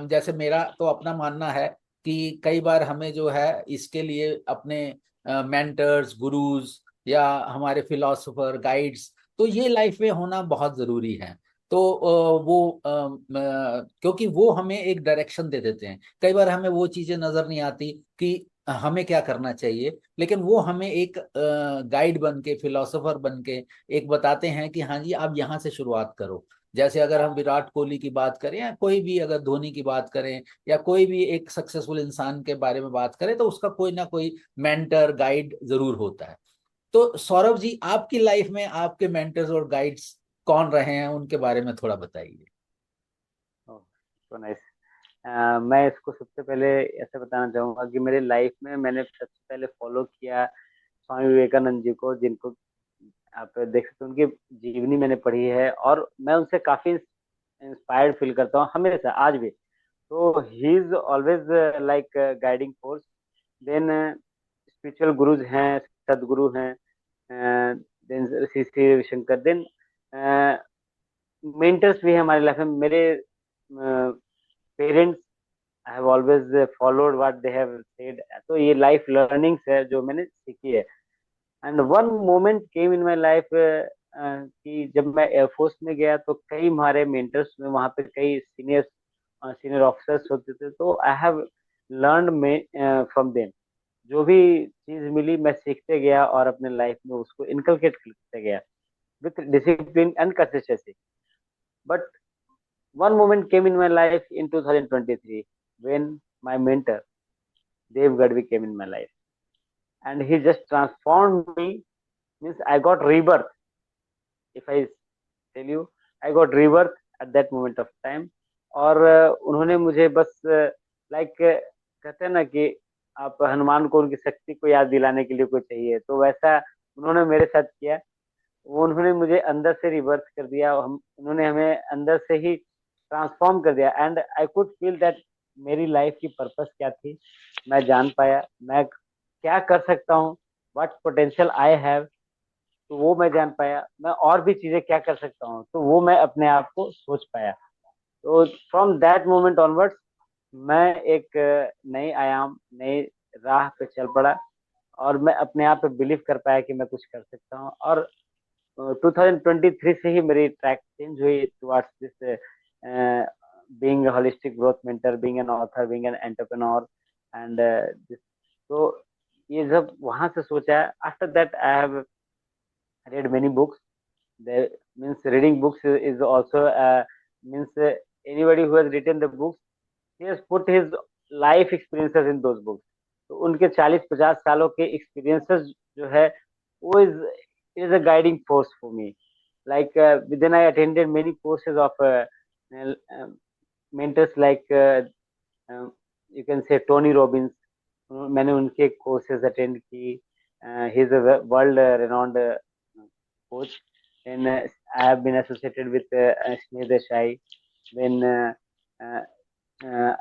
जैसे मेरा तो अपना मानना है कि कई बार हमें जो है इसके लिए अपने मेंटर्स, गुरुज या हमारे फिलोसोफर, गाइड्स, तो ये लाइफ में होना बहुत जरूरी है। तो क्योंकि वो हमें एक डायरेक्शन दे देते हैं। कई बार हमें वो चीजें नजर नहीं आती कि हमें क्या करना चाहिए, लेकिन वो हमें एक गाइड बन के, फिलोसोफर बन के एक बताते हैं कि हाँ जी, आप यहाँ से शुरुआत करो। जैसे अगर हम विराट कोहली की बात करें या कोई भी, अगर धोनी की बात करें या कोई भी एक सक्सेसफुल इंसान के बारे में बात करें, तो उसका कोई ना कोई मेंटर, गाइड जरूर होता है। तो सौरभ जी, आपकी लाइफ में आपके मेंटर्स और गाइड्स कौन रहे हैं, उनके बारे में थोड़ा बताइए। तो नाइस। मैं इसको सबसे पहले ऐसे बताना चाहूंगा कि मेरे लाइफ में मैंने सबसे पहले फॉलो किया स्वामी विवेकानंद जी को, जिनको आप देख सकते हैं, उनकी जीवनी मैंने पढ़ी है और मैं उनसे काफी इंस्पायर्ड फील करता हूँ हमेशा, आज भी। तो he is always like guiding force. Then spiritual gurus हैं, सदगुरु हैं, then Shri Shri Ravishankar. Then mentors भी हैं हमारी लाइफ में। मेरे parents have always followed what they have said. तो ये लाइफ लर्निंग्स है जो मैंने सीखी है। And one moment came in my life कि जब मैं एयरफोर्स में गया तो कई हमारे मेंटर्स में वहाँ पे कई सीनियर ऑफिसर्स होते थे। तो I have learn from them. जो भी चीज मिली मैं सीखते गया और अपने लाइफ में उसको इनकलकेट करते गया with discipline and consistency. But one moment came in my life in 2023 when my mentor Dev Gadvi came in my life, and he just transformed me. Means I got rebirth. If I tell you, I got rebirth at that moment of time. और उन्होंने मुझे बस like कहते हैं ना कि आप हनुमान को उनकी शक्ति को याद दिलाने के लिए कोई चाहिए, तो वैसा उन्होंने मेरे साथ किया। वो उन्होंने मुझे अंदर से रिवर्स कर दिया। हम उन्होंने हमें अंदर से ही ट्रांसफॉर्म कर दिया। And I could feel that मेरी लाइफ की पर्पस क्या थी। मैं जान पाया मैं क्या कर सकता हूँ, व्हाट पोटेंशियल आई हैव। तो वो मैं जान पाया। मैं और भी चीजें क्या कर सकता हूँ, तो वो मैं अपने आप को सोच पाया। तो फ्रॉम दैट मोमेंट ऑनवर्ड्स मैं एक नई आयाम, नई राह पे चल पड़ा। और मैं अपने आप पे बिलीव कर पाया कि मैं कुछ कर सकता हूँ। और 2023 से ही मेरी ट्रैक चेंज हुई towards this being a holistic growth mentor, being an author, being an entrepreneur, and this. तो ये जब वहां से सोचा, after that I have read many books. There means reading books is also means anybody who has written the books, he has put his life experiences in those books. तो उनके 40-50 सालों के experiences जो है वो is a guiding force for me. Like then I attended many courses of uh, mentors like uh, you can say Tony Robbins. मैंने उनके courses attend की. He is a world renowned coach. And I have been associated with Sneh Desai. Then uh, uh,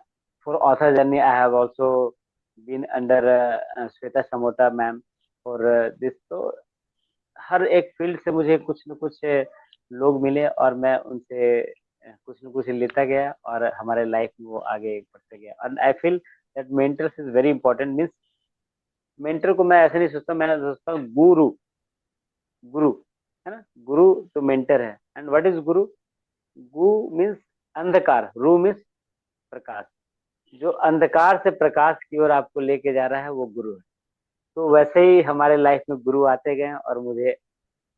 for author journey, I have also been under Sweta Samota ma'am for this. तो हर एक field से मुझे कुछ न कुछ लोग मिले और मैं उनसे कुछ न कुछ लेता गया और हमारे लाइफ में वो आगे बढ़ते गया। और I feel that mentors is very important. Means mentor को मैं ऐसे नहीं सोचता, मैं सोचता हूँ गुरु। गुरु है ना, गुरु तो मेंटर है। एंड व्हाट इज गुरु? गु मीन्स अंधकार, रू मीन्स प्रकाश। जो अंधकार से प्रकाश की ओर आपको लेके जा रहा है वो गुरु है। तो वैसे ही हमारे लाइफ में गुरु आते गए और मुझे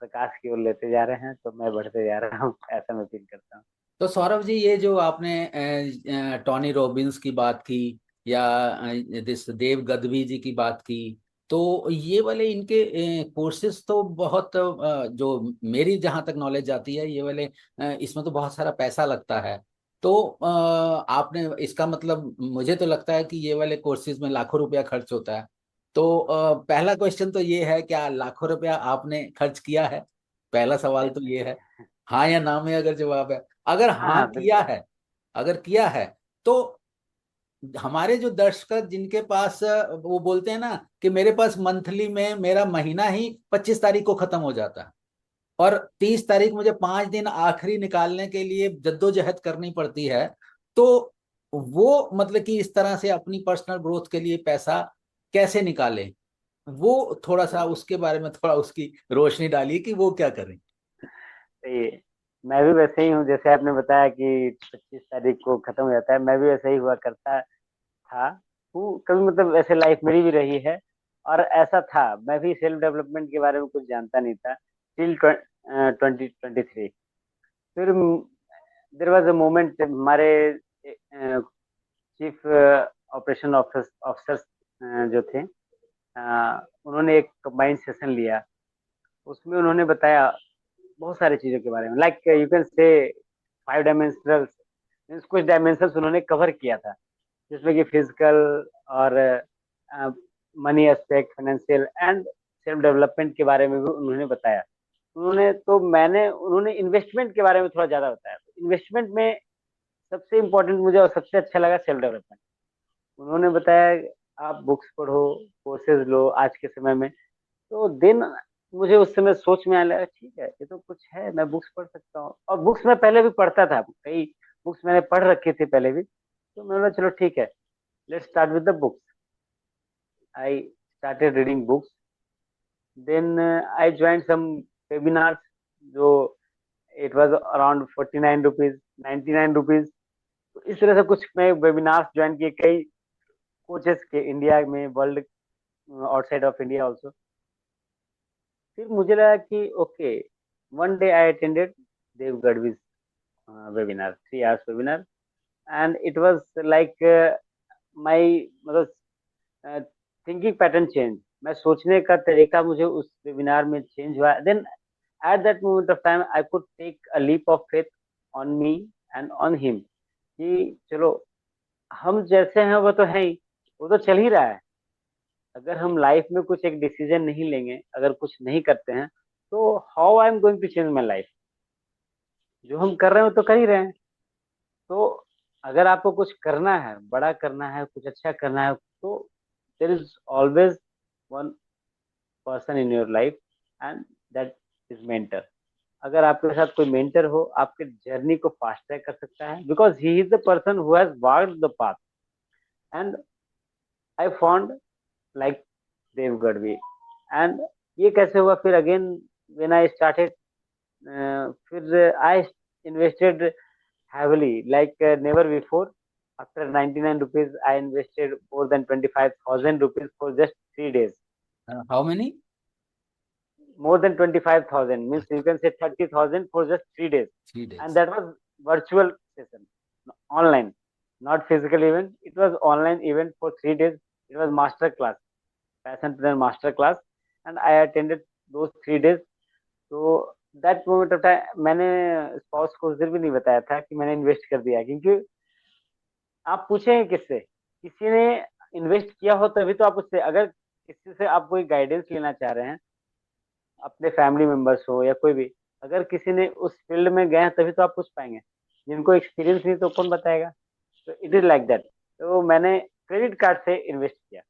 प्रकाश की ओर लेते जा रहे हैं, तो मैं बढ़ते जा रहा हूँ। ऐसा मैं फील करता हूँ। तो सौरभ जी, ये जो आपने टॉनी रॉबिन्स की बात की या दिस देव गदवी जी की बात की, तो ये वाले इनके कोर्सेज तो बहुत जो मेरी जहाँ तक नॉलेज जाती है, ये वाले इसमें तो बहुत सारा पैसा लगता है। तो आपने इसका मतलब, मुझे तो लगता है कि ये वाले कोर्सेज में लाखों रुपया खर्च होता है। तो पहला क्वेश्चन तो ये है, क्या लाखों रुपया आपने खर्च किया है? पहला सवाल तो ये है। हाँ या ना में अगर जवाब है, अगर हाँ हाँ हाँ किया बिल्कुल। है, अगर किया है, तो हमारे जो दर्शक जिनके पास वो बोलते हैं ना कि मेरे पास मंथली में मेरा महीना ही 25 तारीख को खत्म हो जाता है और 30 तारीख मुझे 5 दिन आखिरी निकालने के लिए जद्दोजहद करनी पड़ती है। तो वो मतलब कि इस तरह से अपनी पर्सनल ग्रोथ के लिए पैसा कैसे निकालें, वो थोड़ा सा उसके बारे में थोड़ा उसकी रोशनी डालिए कि वो क्या करें। सही है। मैं भी वैसे ही हूँ, जैसे आपने बताया कि 25 तारीख को खत्म हो जाता है, मैं भी वैसे ही हुआ करता था हूँ कभी, मतलब ऐसे लाइफ मेरी भी रही है। और ऐसा था, मैं भी सेल्फ डेवलपमेंट के बारे में कुछ जानता नहीं था टिल 2023। फिर देर वॉज अ मोमेंट, हमारे चीफ ऑपरेशन ऑफिसर्स जो थे, उन्होंने एक कंबाइंड सेशन लिया। उसमें उन्होंने बताया बहुत सारी चीजों के बारे में, लाइक यू कैन से 5 डायमेंशनल, मीन्स कुछ डायमेंशंस उन्होंने कवर किया था, जिसमें कि फिजिकल और money aspect, financial and self development के बारे में भी उन्होंने बताया। उन्होंने इन्वेस्टमेंट के बारे में थोड़ा ज्यादा बताया। इन्वेस्टमेंट में सबसे इम्पोर्टेंट मुझे और सबसे अच्छा लगा सेल्फ डेवलपमेंट। उन्होंने बताया आप बुक्स पढ़ो, कोर्सेज लो आज के समय में। तो दिन मुझे उस समय सोच में आने लगा, ठीक है ये तो कुछ है, मैं बुक्स पढ़ सकता हूँ। और बुक्स मैं पहले भी पढ़ता था, कई बुक्स मैंने पढ़ रखी थी पहले भी। तो मैंने बोला चलो ठीक है, let's start with the books. I started reading books. Then I join some webinars, जो it was around 49 rupees, 99 rupees. तो इस तरह से कुछ मैं वेबिनार्स ज्वाइन किए, कई कोचेस के, इंडिया में, world, outside of India also. फिर मुझे लगा कि okay, one day I attended Dev Gadhvi webinar, 3 hours webinar, and it was like my मतलब थिंकिंग पैटर्न चेंज, मैं सोचने का तरीका मुझे उस वेबिनार में चेंज हुआ। Then at that moment of time I could take a leap of faith on me and on him, कि चलो हम जैसे हैं वो तो है ही, वो तो चल ही रहा है। अगर हम लाइफ में कुछ एक डिसीजन नहीं लेंगे, अगर कुछ नहीं करते हैं, तो how I am going to change my life. जो हम कर रहे हैं वो तो कर ही रहे हैं। तो अगर आपको कुछ करना है, बड़ा करना है, कुछ अच्छा करना है, तो there is always one person in your life, and that is mentor. अगर आपके साथ कोई मेंटर हो, आपके जर्नी को फास्ट ट्रैक कर सकता है, because he is the person who has walked the path. And I found like Dev Gadhvi. And ये कैसे हुआ, फिर अगेन व्हेन आई स्टार्टेड, फिर I invested heavily, like never before. After 99 rupees, I invested more than 25,000 rupees for just 3 days. How many? More than 25,000 means you can say 30,000 for just 3 days. 3 days? And that was virtual session, online, not physical event. It was online event for 3 days. It was master class, passion plan master class, and I attended those 3 days. तो that moment of time मैंने spouse को उस दिन भी नहीं बताया था कि मैंने इन्वेस्ट कर दिया, क्योंकि आप पूछेंगे किससे, किसी ने इन्वेस्ट किया हो तभी तो आप उससे, अगर किसी से आप कोई गाइडेंस लेना चाह रहे हैं, अपने फैमिली मेंबर्स हो या कोई भी, अगर किसी ने उस फील्ड में गए हैं तभी तो आप पूछ पाएंगे। जिनको एक्सपीरियंस नहीं तो कौन बताएगा। तो इट इज लाइक दैट। तो मैंने क्रेडिट कार्ड से इन्वेस्ट किया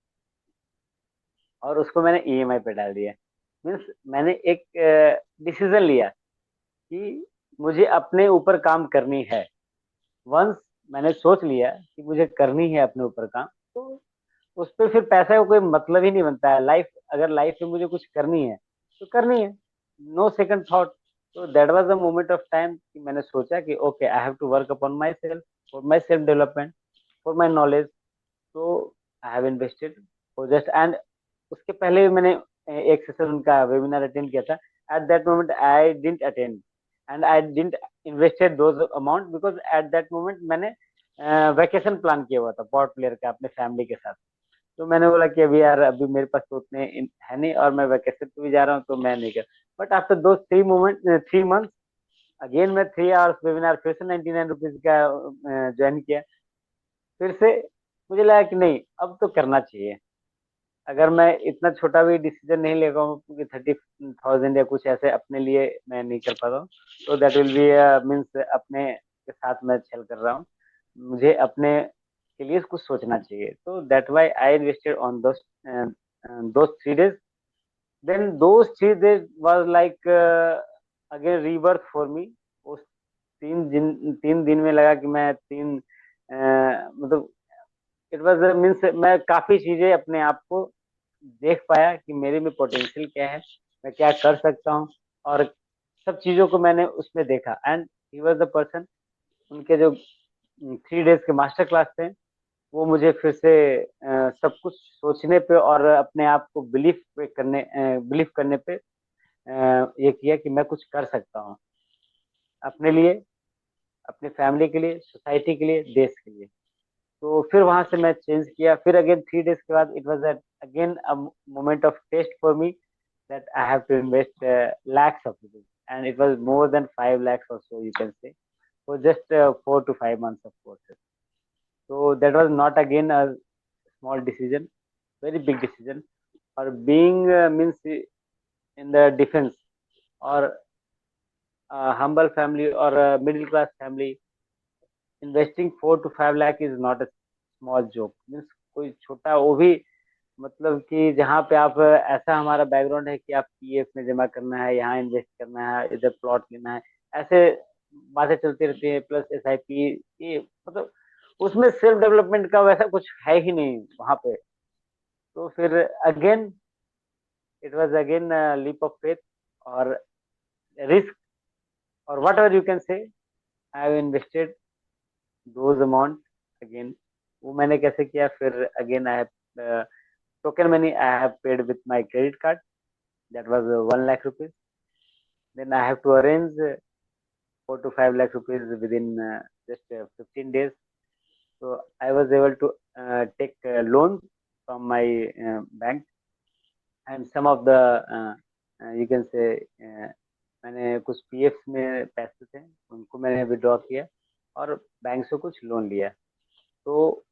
और उसको मैंने ईएमआई पे डाल दिया। मीन्स मैंने एक डिसीजन लिया कि मुझे अपने ऊपर काम करनी है। वंस मैंने सोच लिया कि मुझे करनी है अपने ऊपर काम, तो उस पर फिर पैसे का कोई मतलब ही नहीं बनता है। लाइफ, अगर लाइफ में मुझे कुछ करनी है तो करनी है, नो सेकंड थॉट। तो that was the moment of time कि मैंने सोचा कि okay, I have to work upon my self, for my self development, for my knowledge. तो I have invested for just, and उसके पहले भी मैंने एक सेशन उनका वेबिनार अटेंड किया था। Eight that moment I didn't attend and I didn't invested those amount, because at that moment मैंने वैकेशन प्लान किया हुआ था पोर्ट ब्लेयर का अपने फैमिली के साथ। तो मैंने बोला कि अभी यार, अभी मेरे पास तो उतने है नहीं, और मैं वैकेशन पे भी जा रहा हूँ, तो मैं नहीं कर। बट आफ्टर दो 3 मंथ, अगेन मैं 3 आवर्स वेबिनार फिर से 99 रुपीज का ज्वाइन किया। फिर से मुझे लगा कि नहीं, अब तो करना चाहिए। अगर मैं इतना छोटा भी डिसीजन नहीं ले पाऊँ, क्योंकि 30,000 या कुछ ऐसे अपने लिए मैं नहीं कर पाता हूँ, तो दैट विल बी मीन्स अपने के साथ मैं छल कर रहा हूँ। मुझे अपने के लिए कुछ सोचना चाहिए। तो that why I invested on those 3 days. Then those 3 days was like again rebirth for me. उस 3 दिन में लगा कि मैं 3 मतलब इट वाज मीन्स मैं काफी चीजें अपने आप को देख पाया कि मेरे में पोटेंशियल क्या है, मैं क्या कर सकता हूँ, और सब चीजों को मैंने उसमें देखा। And he was the person, उनके जो 3 डेज के मास्टर क्लास थे, वो मुझे फिर से सब कुछ सोचने पे और अपने आप को बिलीव करने पे ये किया कि मैं कुछ कर सकता हूँ अपने लिए, अपने फैमिली के लिए, सोसाइटी के लिए, देश के लिए। तो फिर वहां से मैं चेंज किया। फिर अगेन 3 डेज के बाद it was again a moment of test for me, that I have to invest lakhs of rupees, and it was more than 5 lakhs or so, you can say, for just 4 to 5 months of courses. So that was not again a small decision, very big decision. Or being means in the defense, or a humble family or a middle class family, investing 4 to 5 lakh is not a small joke. Means कोई छोटा वो भी, मतलब कि जहाँ पे आप ऐसा हमारा बैकग्राउंड है कि आप पीएफ में जमा करना है, यहाँ इन्वेस्ट करना है, इधर प्लॉट लेना है, ऐसे बातें चलती रहती है, प्लस एसआईपी, ये मतलब उसमें सेल्फ डेवलपमेंट का वैसा कुछ है ही नहीं वहां पे। तो फिर again it was again leap of faith और रिस्क, और whatever you can say, I have invested those amount again. वो मैंने कैसे किया, फिर again I have token money I have paid with my credit card, that was 1 lakh rupees. Then I have to arrange 4 to 5 lakh rupees within just 15 days. So I was able to take loans from my bank, and some of the you can say मैंने कुछ PF में पैसे थे, उनको मैंने withdraw किया और bank से कुछ लोन लिया। तो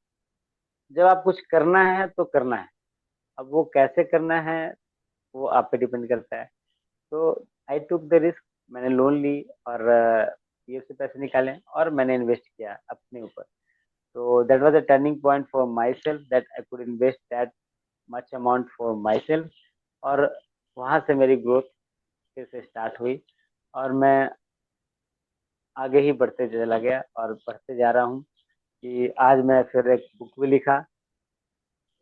जब आप कुछ करना है तो करना है, अब वो कैसे करना है वो आप पे डिपेंड करता है। तो आई टुक द रिस्क, मैंने लोन ली और पीएफ से पैसे निकाले और मैंने इन्वेस्ट किया अपने ऊपर। तो that was a turning point for my self, that I could invest that much amount for my self. और वहां से मेरी ग्रोथ फिर से स्टार्ट हुई, और मैं आगे ही बढ़ते चला गया और बढ़ते जा रहा हूँ कि आज मैं फिर एक बुक भी लिखा,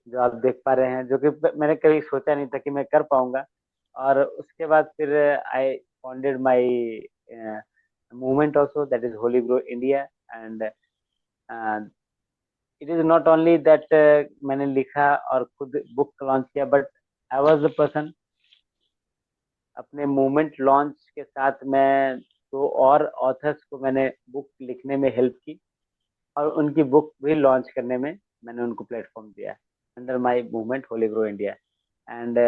जो आप देख पा रहे हैं, जो कि मैंने कभी सोचा नहीं था कि मैं कर पाऊंगा। और उसके बाद फिर I founded my movement also, that is Holy Grow India. And it is not only that मैंने लिखा और खुद बुक लॉन्च किया, but I was the person, अपने मूवमेंट लॉन्च के साथ मैं दो और ऑथर्स को मैंने बुक लिखने में हेल्प की, और उनकी बुक भी लॉन्च करने में मैंने उनको प्लेटफॉर्म दिया under my movement Holi grow India. And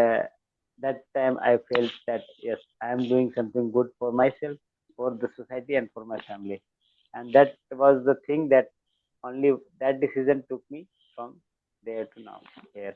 that time I felt that yes, I am doing something good for myself, for the society, and for my family. And that was the thing that only that decision took me from there to now here.